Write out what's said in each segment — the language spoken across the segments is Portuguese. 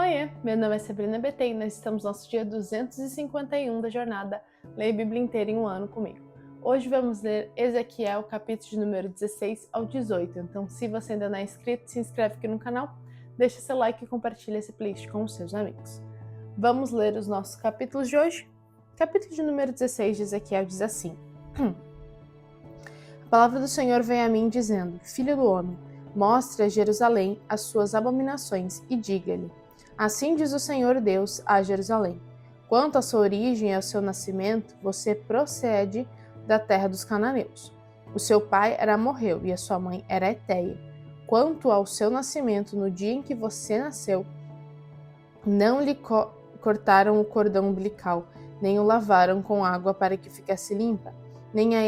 Oiê, meu nome é Sabrina BT e nós estamos no nosso dia 251 da jornada Leia a Bíblia inteira em um ano comigo. Hoje vamos ler Ezequiel, capítulo de número 16 ao 18. Então, se você ainda não é inscrito, se inscreve aqui no canal, deixa seu like e compartilha esse playlist com os seus amigos. Vamos ler os nossos capítulos de hoje. Capítulo de número 16 de Ezequiel diz assim: A palavra do Senhor vem a mim dizendo: Filho do homem, mostre a Jerusalém as suas abominações e diga-lhe: Assim diz o Senhor Deus a Jerusalém: Quanto à sua origem e ao seu nascimento, você procede da terra dos cananeus. O seu pai era amorreu e a sua mãe era heteia. Quanto ao seu nascimento, no dia em que você nasceu, não lhe cortaram o cordão umbilical, nem o lavaram com água para que ficasse limpa, nem a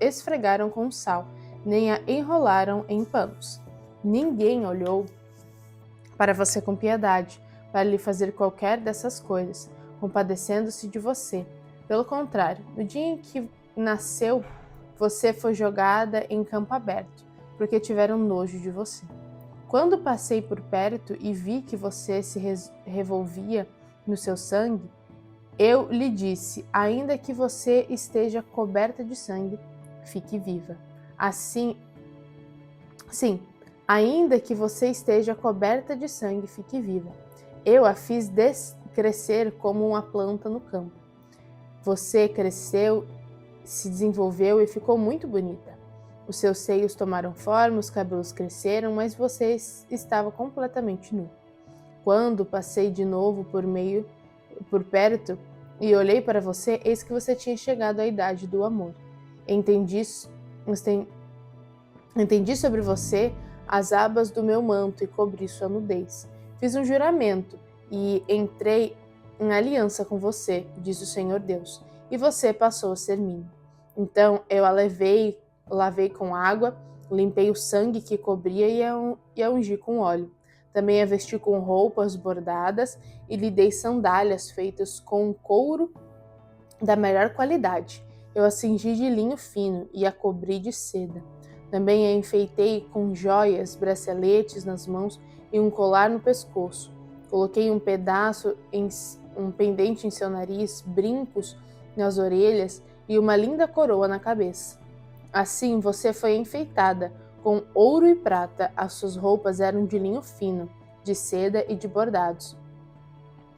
esfregaram com sal, nem a enrolaram em panos. Ninguém olhou para você com piedade, para lhe fazer qualquer dessas coisas, compadecendo-se de você. Pelo contrário, no dia em que nasceu, você foi jogada em campo aberto, porque tiveram nojo de você. Quando passei por perto e vi que você se revolvia no seu sangue, eu lhe disse: ainda que você esteja coberta de sangue, fique viva. Assim, sim, ainda que você esteja coberta de sangue, fique viva. Eu a fiz crescer como uma planta no campo. Você cresceu, se desenvolveu e ficou muito bonita. Os seus seios tomaram forma, os cabelos cresceram, mas você estava completamente nu. Quando passei de novo por perto e olhei para você, eis que você tinha chegado à idade do amor. Entendi sobre você as abas do meu manto e cobri sua nudez. Fiz um juramento e entrei em aliança com você, diz o Senhor Deus, e você passou a ser minha. Então eu a lavei com água, limpei o sangue que cobria e a ungi com óleo. Também a vesti com roupas bordadas e lhe dei sandálias feitas com couro da melhor qualidade. Eu a cingi de linho fino e a cobri de seda. Também a enfeitei com joias, braceletes nas mãos e um colar no pescoço. Coloquei um pendente em seu nariz, brincos nas orelhas e uma linda coroa na cabeça. Assim você foi enfeitada com ouro e prata. As suas roupas eram de linho fino, de seda e de bordados.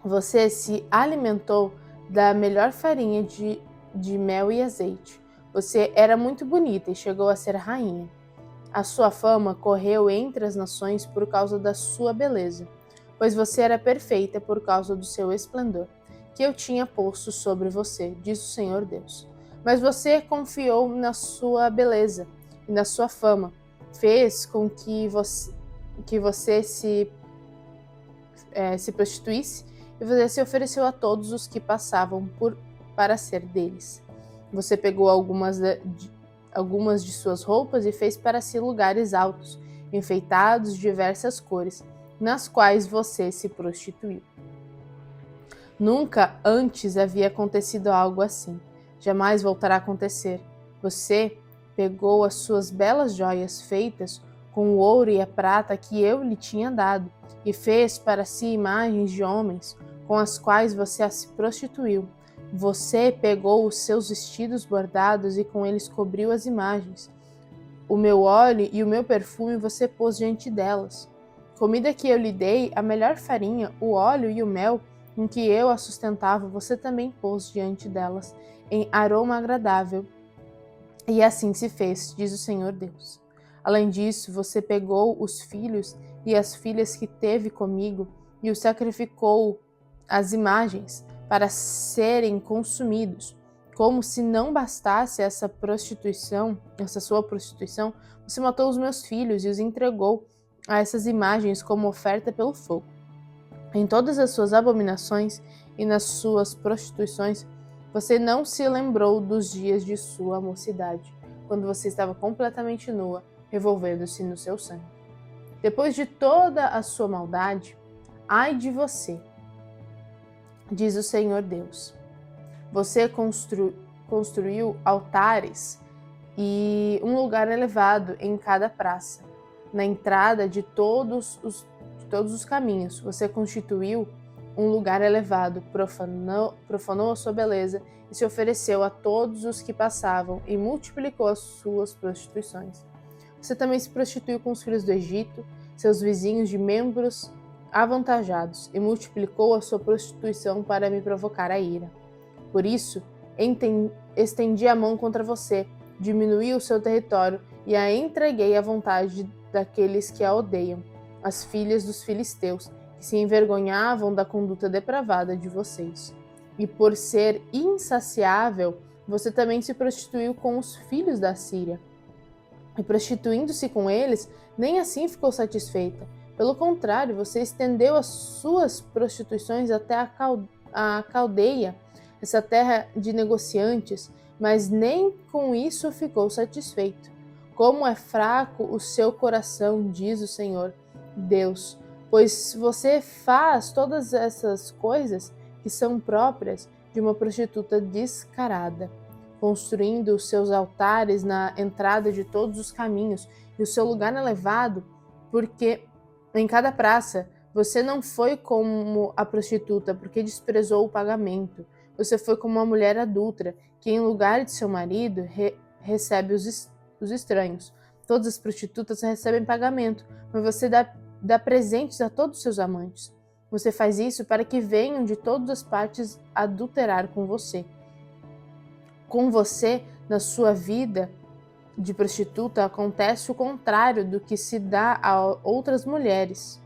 Você se alimentou da melhor farinha de mel e azeite. Você era muito bonita e chegou a ser rainha. A sua fama correu entre as nações por causa da sua beleza, pois você era perfeita por causa do seu esplendor, que eu tinha posto sobre você, diz o Senhor Deus. Mas você confiou na sua beleza e na sua fama, fez com que você se prostituísse e você se ofereceu a todos os que passavam para ser deles. Você pegou algumas de suas roupas e fez para si lugares altos, enfeitados de diversas cores, nas quais você se prostituiu. Nunca antes havia acontecido algo assim. Jamais voltará a acontecer. Você pegou as suas belas joias feitas com o ouro e a prata que eu lhe tinha dado e fez para si imagens de homens com as quais você se prostituiu. Você pegou os seus vestidos bordados e com eles cobriu as imagens. O meu óleo e o meu perfume você pôs diante delas. Comida que eu lhe dei, a melhor farinha, o óleo e o mel em que eu a sustentava, você também pôs diante delas, em aroma agradável. E assim se fez, diz o Senhor Deus. Além disso, você pegou os filhos e as filhas que teve comigo e os sacrificou às imagens para serem consumidos. Como se não bastasse essa sua prostituição, você matou os meus filhos e os entregou a essas imagens como oferta pelo fogo. Em todas as suas abominações e nas suas prostituições, você não se lembrou dos dias de sua mocidade, quando você estava completamente nua, revolvendo-se no seu sangue. Depois de toda a sua maldade, ai de você, diz o Senhor Deus. Você construiu altares e um lugar elevado em cada praça, na entrada de todas todos os caminhos. Você constituiu um lugar elevado, profanou a sua beleza e se ofereceu a todos os que passavam e multiplicou as suas prostituições. Você também se prostituiu com os filhos do Egito, seus vizinhos de membros avantajados, e multiplicou a sua prostituição para me provocar a ira. Por isso, estendi a mão contra você, diminuí o seu território e a entreguei à vontade daqueles que a odeiam, as filhas dos filisteus, que se envergonhavam da conduta depravada de vocês. E por ser insaciável, você também se prostituiu com os filhos da Síria. E prostituindo-se com eles, nem assim ficou satisfeita. Pelo contrário, você estendeu as suas prostituições até a Caldeia, essa terra de negociantes, mas nem com isso ficou satisfeito. Como é fraco o seu coração, diz o Senhor Deus, pois você faz todas essas coisas que são próprias de uma prostituta descarada, construindo os seus altares na entrada de todos os caminhos e o seu lugar elevado, porque em cada praça você não foi como a prostituta, porque desprezou o pagamento. Você foi como uma mulher adúltera, que em lugar de seu marido recebe os estranhos. Todas as prostitutas recebem pagamento, mas você dá presentes a todos os seus amantes. Você faz isso para que venham de todas as partes adulterar com você. Com você, na sua vida de prostituta, acontece o contrário do que se dá a outras mulheres.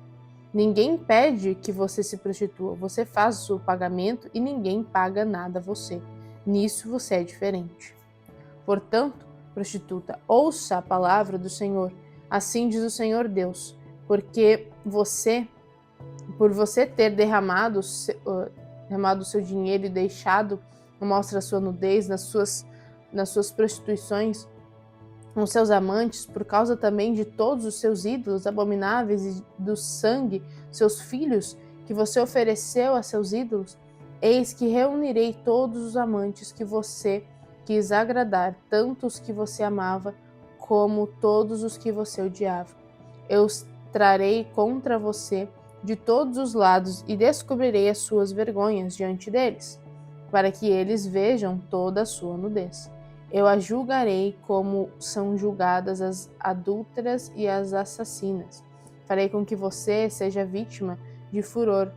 Ninguém pede que você se prostitua, você faz o pagamento e ninguém paga nada a você. Nisso você é diferente. Portanto, prostituta, ouça a palavra do Senhor, assim diz o Senhor Deus, por você ter derramado o seu dinheiro e deixado mostra a sua nudez nas suas prostituições, com seus amantes, por causa também de todos os seus ídolos abomináveis e do sangue, seus filhos, que você ofereceu a seus ídolos, eis que reunirei todos os amantes que você quis agradar, tanto os que você amava, como todos os que você odiava. Eu os trarei contra você de todos os lados e descobrirei as suas vergonhas diante deles, para que eles vejam toda a sua nudez. Eu a julgarei como são julgadas as adúlteras e as assassinas. Farei com que você seja vítima de furor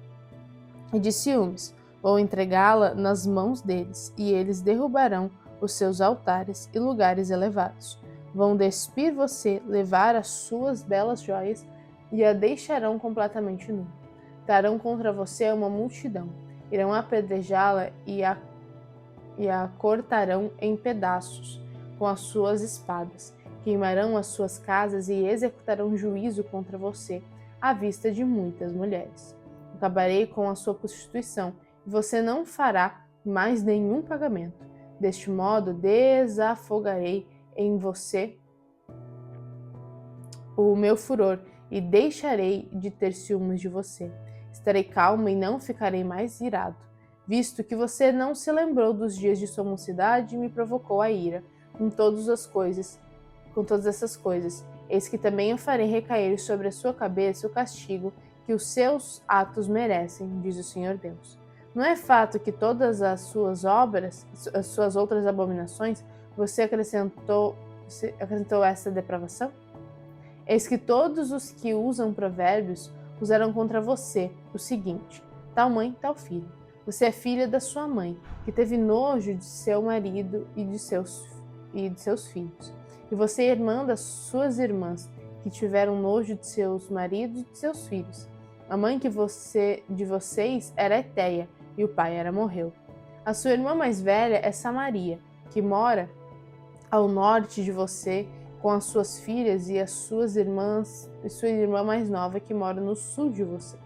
e de ciúmes. Vou entregá-la nas mãos deles, e eles derrubarão os seus altares e lugares elevados. Vão despir você, levar as suas belas joias e a deixarão completamente nua. Darão contra você uma multidão, irão apedrejá-la e a cortarão em pedaços com as suas espadas, queimarão as suas casas e executarão juízo contra você à vista de muitas mulheres. Acabarei com a sua prostituição e você não fará mais nenhum pagamento. Deste modo, desafogarei em você o meu furor e deixarei de ter ciúmes de você. Estarei calmo e não ficarei mais irado, visto que você não se lembrou dos dias de sua mocidade e me provocou a ira com todas essas coisas. Eis que também eu farei recair sobre a sua cabeça o castigo que os seus atos merecem, diz o Senhor Deus. Não é fato que todas as suas obras, as suas outras abominações, você acrescentou essa depravação? Eis que todos os que usam provérbios usarão contra você o seguinte: tal mãe, tal filho. Você é filha da sua mãe, que teve nojo de seu marido e de seus filhos. E você é irmã das suas irmãs, que tiveram nojo de seus maridos e de seus filhos. A mãe de vocês era Eteia, e o pai era Morreu. A sua irmã mais velha é Samaria, que mora ao norte de você, com as suas filhas e as suas irmãs, e sua irmã mais nova, que mora no sul de você.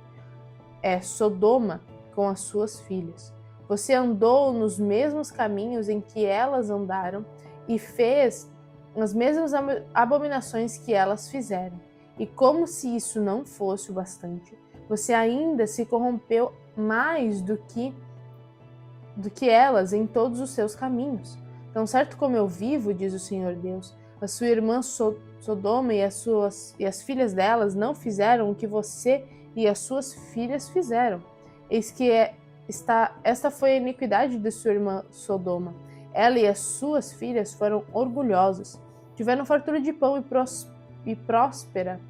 É Sodoma, com as suas filhas. Você andou nos mesmos caminhos em que elas andaram e fez as mesmas abominações que elas fizeram. E como se isso não fosse o bastante, você ainda se corrompeu mais do que elas em todos os seus caminhos. Tão certo como eu vivo, diz o Senhor Deus, a sua irmã Sodoma e as filhas delas não fizeram o que você e as suas filhas fizeram. Eis que esta foi a iniquidade de sua irmã Sodoma. Ela e as suas filhas foram orgulhosas, tiveram fartura de pão e próspera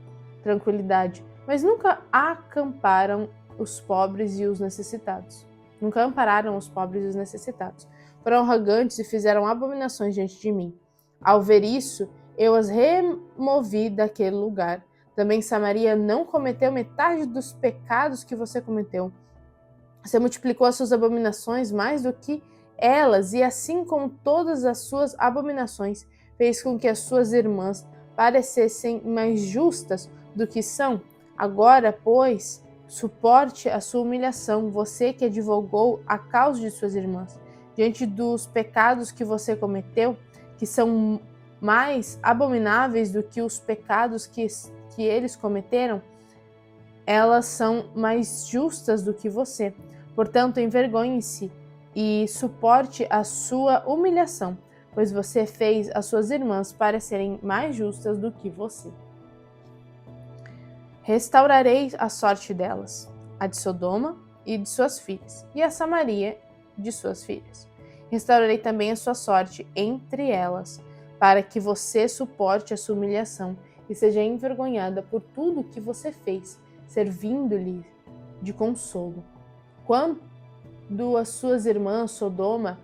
tranquilidade, mas nunca acamparam os pobres e os necessitados. Nunca ampararam os pobres e os necessitados. Foram arrogantes e fizeram abominações diante de mim. Ao ver isso, eu as removi daquele lugar. Também Samaria não cometeu metade dos pecados que você cometeu. Você multiplicou as suas abominações mais do que elas, e assim como todas as suas abominações, fez com que as suas irmãs parecessem mais justas do que são. Agora, pois, suporte a sua humilhação, você que advogou a causa de suas irmãs, diante dos pecados que você cometeu, que são mais abomináveis do que os pecados que eles cometeram, elas são mais justas do que você. Portanto, envergonhe-se e suporte a sua humilhação, pois você fez as suas irmãs parecerem mais justas do que você. Restaurarei a sorte delas, a de Sodoma e de suas filhas, e a Samaria de suas filhas. Restaurarei também a sua sorte entre elas, para que você suporte a sua humilhação e seja envergonhada por tudo que você fez, servindo-lhe de consolo. Quando as suas irmãs Sodoma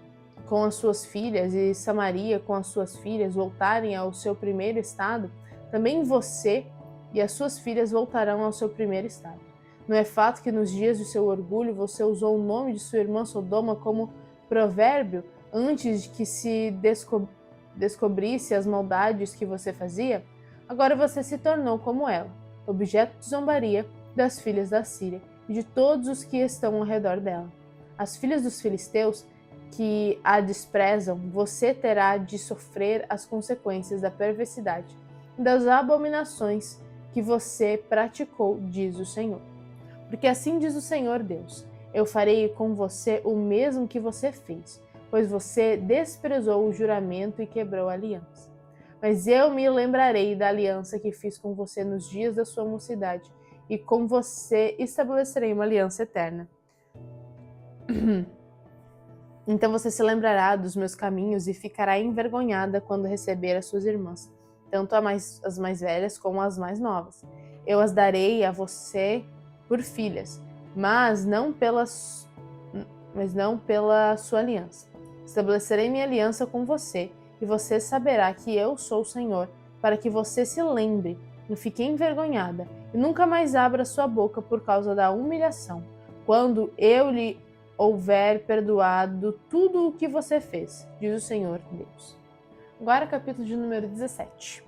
com as suas filhas e Samaria com as suas filhas voltarem ao seu primeiro estado, também você e as suas filhas voltarão ao seu primeiro estado. Não é fato que nos dias do seu orgulho você usou o nome de sua irmã Sodoma como provérbio antes de que se descobrisse as maldades que você fazia? Agora você se tornou como ela, objeto de zombaria das filhas da Síria e de todos os que estão ao redor dela. As filhas dos filisteus que a desprezam, você terá de sofrer as consequências da perversidade e das abominações que você praticou, diz o Senhor. Porque assim diz o Senhor Deus: eu farei com você o mesmo que você fez, pois você desprezou o juramento e quebrou a aliança. Mas eu me lembrarei da aliança que fiz com você nos dias da sua mocidade, e com você estabelecerei uma aliança eterna. Então você se lembrará dos meus caminhos e ficará envergonhada quando receber as suas irmãs, tanto as mais velhas como as mais novas. Eu as darei a você por filhas, mas não pela sua aliança. Estabelecerei minha aliança com você, e você saberá que eu sou o Senhor, para que você se lembre e fique envergonhada, e nunca mais abra sua boca por causa da humilhação, quando eu lhe houver perdoado tudo o que você fez, diz o Senhor Deus. Agora capítulo de número 17.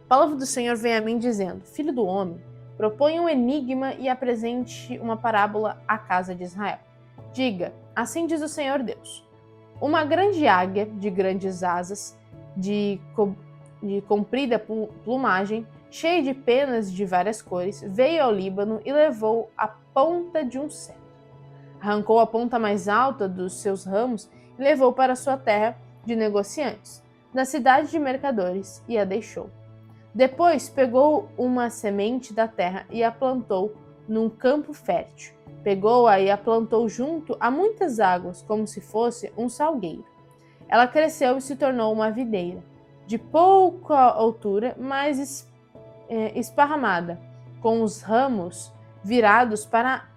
A palavra do Senhor vem a mim dizendo: Filho do homem, proponha um enigma e apresente uma parábola à casa de Israel. Diga, assim diz o Senhor Deus: uma grande águia de grandes asas, de comprida plumagem, cheia de penas de várias cores, veio ao Líbano e levou a ponta de um cedro. Arrancou a ponta mais alta dos seus ramos e levou para sua terra de negociantes, na cidade de mercadores, e a deixou. Depois pegou uma semente da terra e a plantou num campo fértil. Pegou-a e a plantou junto a muitas águas, como se fosse um salgueiro. Ela cresceu e se tornou uma videira, de pouca altura, mas esparramada, com os ramos virados para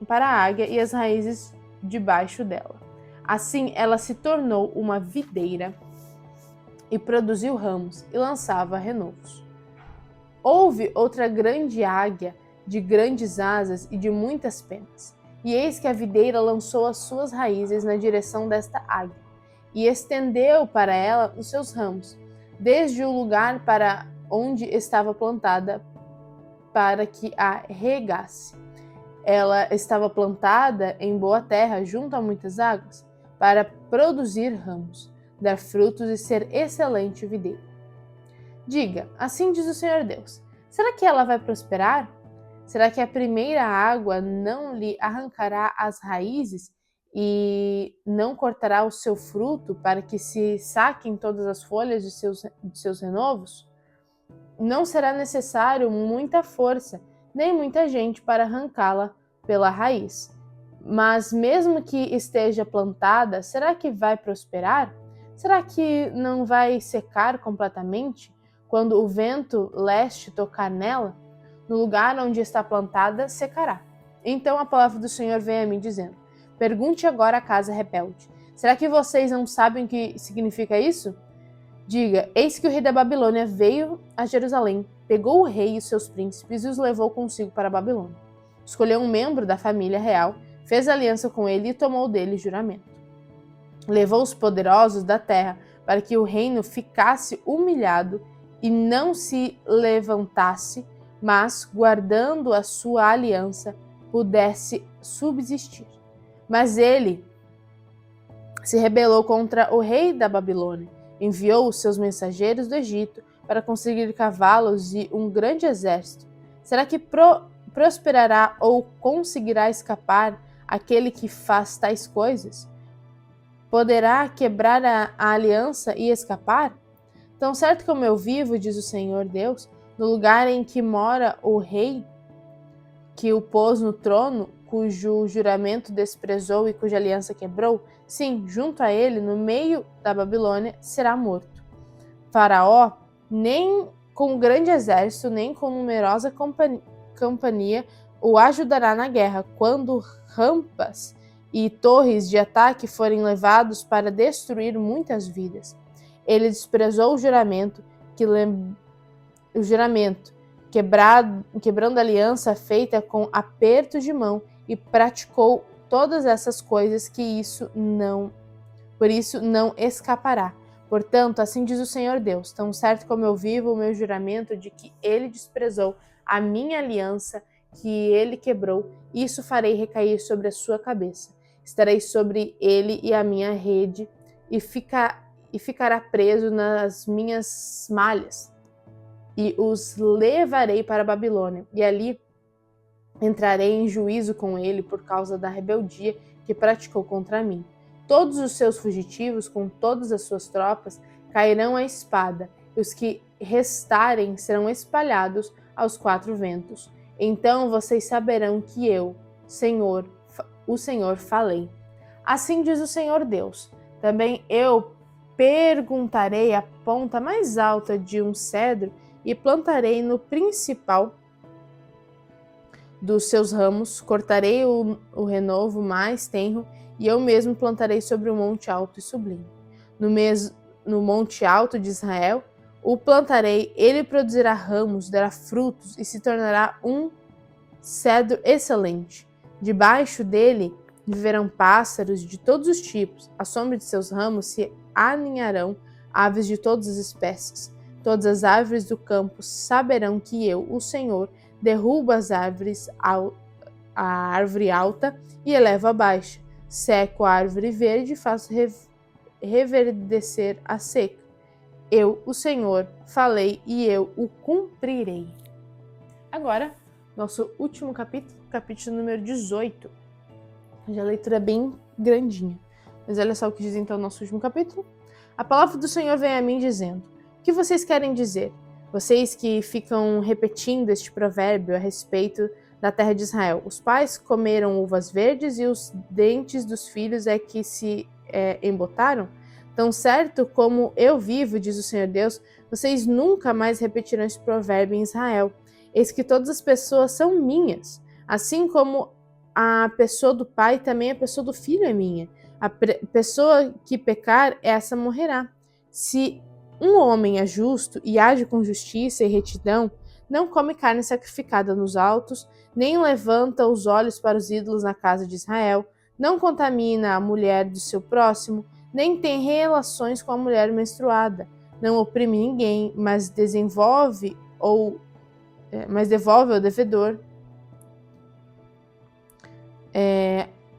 a águia e as raízes debaixo dela. Assim ela se tornou uma videira e produziu ramos e lançava renovos. Houve outra grande águia de grandes asas e de muitas penas. E eis que a videira lançou as suas raízes na direção desta águia e estendeu para ela os seus ramos, desde o lugar para onde estava plantada, para que a regasse. Ela estava plantada em boa terra, junto a muitas águas, para produzir ramos, dar frutos e ser excelente videira. Diga, assim diz o Senhor Deus: será que ela vai prosperar? Será que a primeira água não lhe arrancará as raízes e não cortará o seu fruto para que se saquem todas as folhas de seus renovos? Não será necessário muita força, nem muita gente para arrancá-la pela raiz. Mas mesmo que esteja plantada, será que vai prosperar? Será que não vai secar completamente quando o vento leste tocar nela? No lugar onde está plantada, secará. Então a palavra do Senhor veio a mim dizendo: pergunte agora à casa rebelde. Será que vocês não sabem o que significa isso? Diga: eis que o rei da Babilônia veio a Jerusalém, pegou o rei e os seus príncipes e os levou consigo para a Babilônia. Escolheu um membro da família real, fez aliança com ele e tomou dele juramento. Levou os poderosos da terra para que o reino ficasse humilhado e não se levantasse, mas, guardando a sua aliança, pudesse subsistir. Mas ele se rebelou contra o rei da Babilônia, enviou os seus mensageiros do Egito para conseguir cavalos e um grande exército. Será que prosperará ou conseguirá escapar aquele que faz tais coisas? Poderá quebrar a aliança e escapar? Tão certo como eu vivo, diz o Senhor Deus, no lugar em que mora o rei que o pôs no trono, cujo juramento desprezou e cuja aliança quebrou, sim, junto a ele, no meio da Babilônia, será morto. Faraó, nem com grande exército, nem com numerosa companhia, o ajudará na guerra, quando rampas e torres de ataque forem levados para destruir muitas vidas. Ele desprezou o juramento, quebrando a aliança feita com aperto de mão, e praticou todas essas coisas por isso não escapará. Portanto, assim diz o Senhor Deus, tão certo como eu vivo o meu juramento de que ele desprezou a minha aliança que ele quebrou, isso farei recair sobre a sua cabeça. Estarei sobre ele e a minha rede, e ficará preso nas minhas malhas. E os levarei para a Babilônia, e ali entrarei em juízo com ele por causa da rebeldia que praticou contra mim. Todos os seus fugitivos, com todas as suas tropas, cairão à espada, e os que restarem serão espalhados aos quatro ventos. Então vocês saberão que eu, o Senhor, falei. Assim diz o Senhor Deus. Também eu perguntarei a ponta mais alta de um cedro e plantarei no principal dos seus ramos, cortarei o renovo mais tenro, e eu mesmo plantarei sobre um monte alto e sublime. No monte alto de Israel o plantarei, ele produzirá ramos, dará frutos e se tornará um cedro excelente. Debaixo dele viverão pássaros de todos os tipos, à sombra de seus ramos se aninharão aves de todas as espécies. Todas as árvores do campo saberão que eu, o Senhor, derrubo as árvores, a árvore alta e elevo a baixa. Seco a árvore verde e faço reverdecer a seca. Eu, o Senhor, falei e eu o cumprirei. Agora, nosso último capítulo, capítulo número 18. Já a leitura é bem grandinha. Mas olha só o que diz então o nosso último capítulo. A palavra do Senhor vem a mim dizendo: o que vocês querem dizer? Vocês que ficam repetindo este provérbio a respeito da terra de Israel. Os pais comeram uvas verdes e os dentes dos filhos é que se embotaram? Tão certo como eu vivo, diz o Senhor Deus, vocês nunca mais repetirão este provérbio em Israel. Eis que todas as pessoas são minhas, assim como a pessoa do pai, também a pessoa do filho é minha. A pessoa que pecar, essa morrerá. Se um homem é justo e age com justiça e retidão, não come carne sacrificada nos altos, nem levanta os olhos para os ídolos na casa de Israel, não contamina a mulher do seu próximo, nem tem relações com a mulher menstruada, não oprime ninguém, mas devolve ao devedor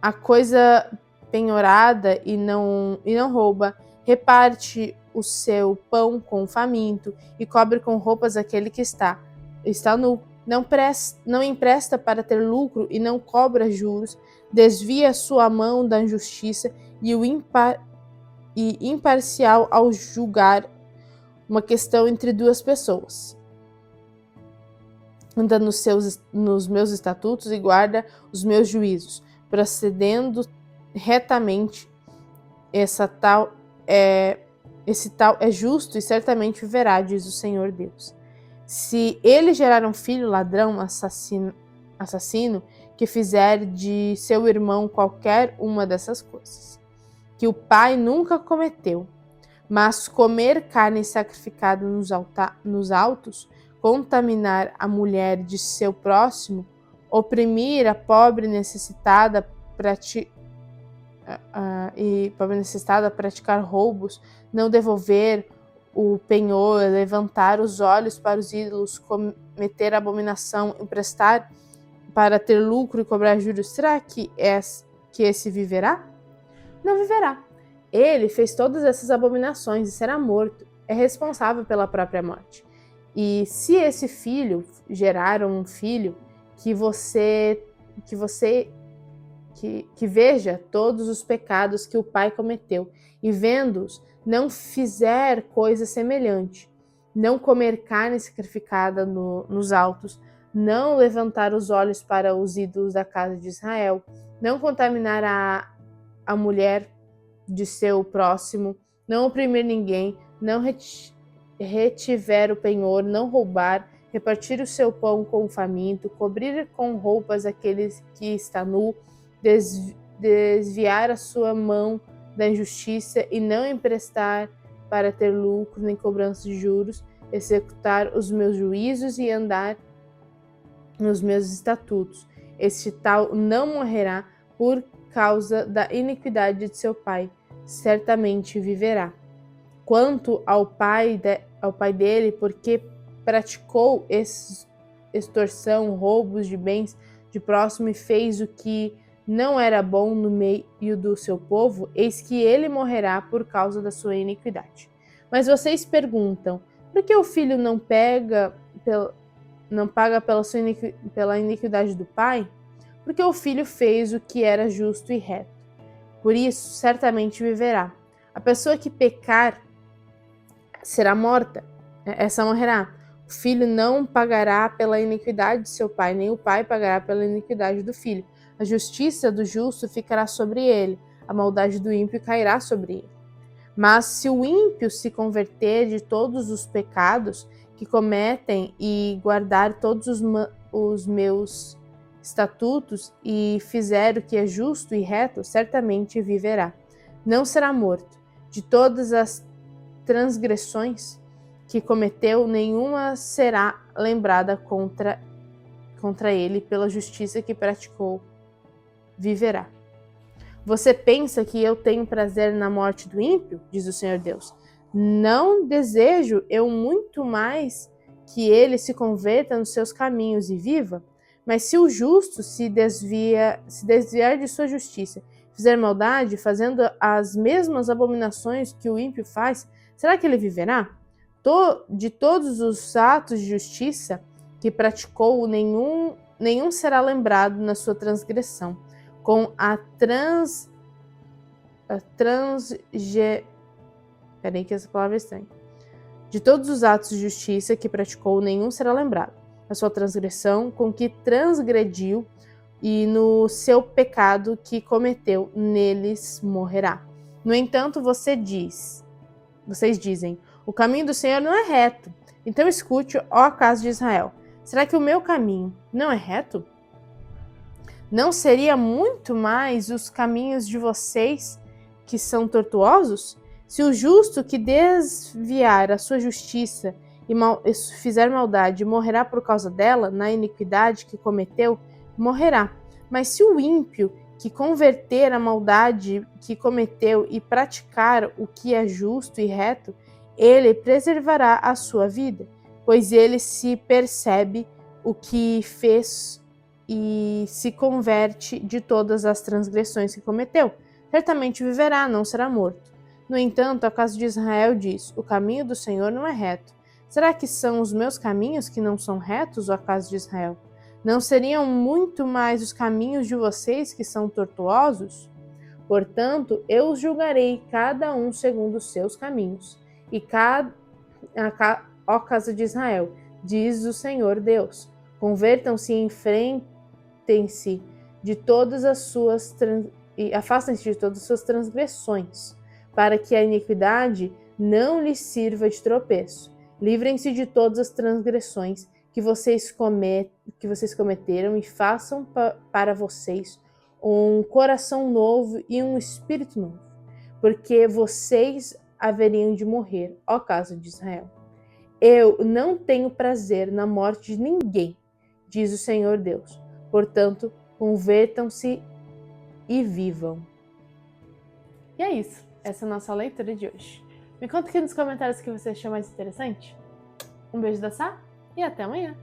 a coisa penhorada e não rouba, reparte o seu pão com o faminto e cobre com roupas aquele que está nu, não empresta para ter lucro e não cobra juros, desvia sua mão da injustiça e imparcial ao julgar uma questão entre duas pessoas. anda nos meus estatutos e guarda os meus juízos, procedendo retamente, esse tal é justo e certamente viverá, diz o Senhor Deus. Se ele gerar um filho ladrão, assassino, que fizer de seu irmão qualquer uma dessas coisas, que o pai nunca cometeu, mas comer carne sacrificada nos altos, contaminar a mulher de seu próximo, oprimir a pobre necessitada, praticar roubos, não devolver o penhor, levantar os olhos para os ídolos, cometer abominação, emprestar para ter lucro e cobrar juros, será que esse viverá? Não viverá. Ele fez todas essas abominações e será morto. É responsável pela própria morte. E se esse filho gerar um filho que veja todos os pecados que o pai cometeu e vendo-os não fizer coisa semelhante, não comer carne sacrificada nos altos, não levantar os olhos para os ídolos da casa de Israel, não contaminar a mulher de seu próximo, não oprimir ninguém, não retiver o penhor, não roubar, repartir o seu pão com o faminto, cobrir com roupas aquele que está nu, desviar a sua mão da injustiça e não emprestar para ter lucro nem cobrança de juros, executar os meus juízos e andar nos meus estatutos. Este tal não morrerá por causa da iniquidade de seu pai, certamente viverá. Quanto ao pai dele, porque praticou extorsão, roubos de bens de próximo e fez o que não era bom no meio do seu povo, eis que ele morrerá por causa da sua iniquidade. Mas vocês perguntam, por que o filho não paga pela iniquidade do pai? Porque o filho fez o que era justo e reto. Por isso, certamente viverá. A pessoa que pecar será morta, essa morrerá. O filho não pagará pela iniquidade de seu pai, nem o pai pagará pela iniquidade do filho. A justiça do justo ficará sobre ele, a maldade do ímpio cairá sobre ele. Mas se o ímpio se converter de todos os pecados que cometem e guardar todos os meus estatutos e fizer o que é justo e reto, certamente viverá. Não será morto. De todas as transgressões que cometeu, nenhuma será lembrada contra ele, pela justiça que praticou, viverá. Você pensa que eu tenho prazer na morte do ímpio? Diz o Senhor Deus. Não desejo eu muito mais que ele se converta nos seus caminhos e viva? Mas se o justo se desviar de sua justiça, fizer maldade, fazendo as mesmas abominações que o ímpio faz, será que ele viverá? De todos os atos de justiça que praticou, nenhum será lembrado na sua transgressão. Com peraí que essa palavra é estranha. De todos os atos de justiça que praticou, nenhum será lembrado. A sua transgressão com que transgrediu e no seu pecado que cometeu, neles morrerá. No entanto, vocês dizem, o caminho do Senhor não é reto. Então escute, ó casa de Israel. Será que o meu caminho não é reto? Não seria muito mais os caminhos de vocês que são tortuosos? Se o justo que desviar a sua justiça e fizer maldade morrerá por causa dela, na iniquidade que cometeu, morrerá. Mas se o ímpio que converter a maldade que cometeu e praticar o que é justo e reto, ele preservará a sua vida, pois ele se percebe o que fez e se converte de todas as transgressões que cometeu. Certamente viverá, não será morto. No entanto, a casa de Israel diz, o caminho do Senhor não é reto. Será que são os meus caminhos que não são retos, ó casa de Israel? Não seriam muito mais os caminhos de vocês que são tortuosos? Portanto, eu os julgarei cada um segundo os seus caminhos. Ó casa de Israel, diz o Senhor Deus, Convertam-se e enfrentem-se de todas as suas e afastem-se de todas as suas transgressões, para que a iniquidade não lhes sirva de tropeço. Livrem-se de todas as transgressões que vocês cometeram e façam para vocês um coração novo e um espírito novo, porque vocês haveriam de morrer, ó casa de Israel. Eu não tenho prazer na morte de ninguém, diz o Senhor Deus. Portanto, convertam-se e vivam. E é isso. Essa é a nossa leitura de hoje. Me conta aqui nos comentários o que você achou mais interessante. Um beijo da Sá e até amanhã!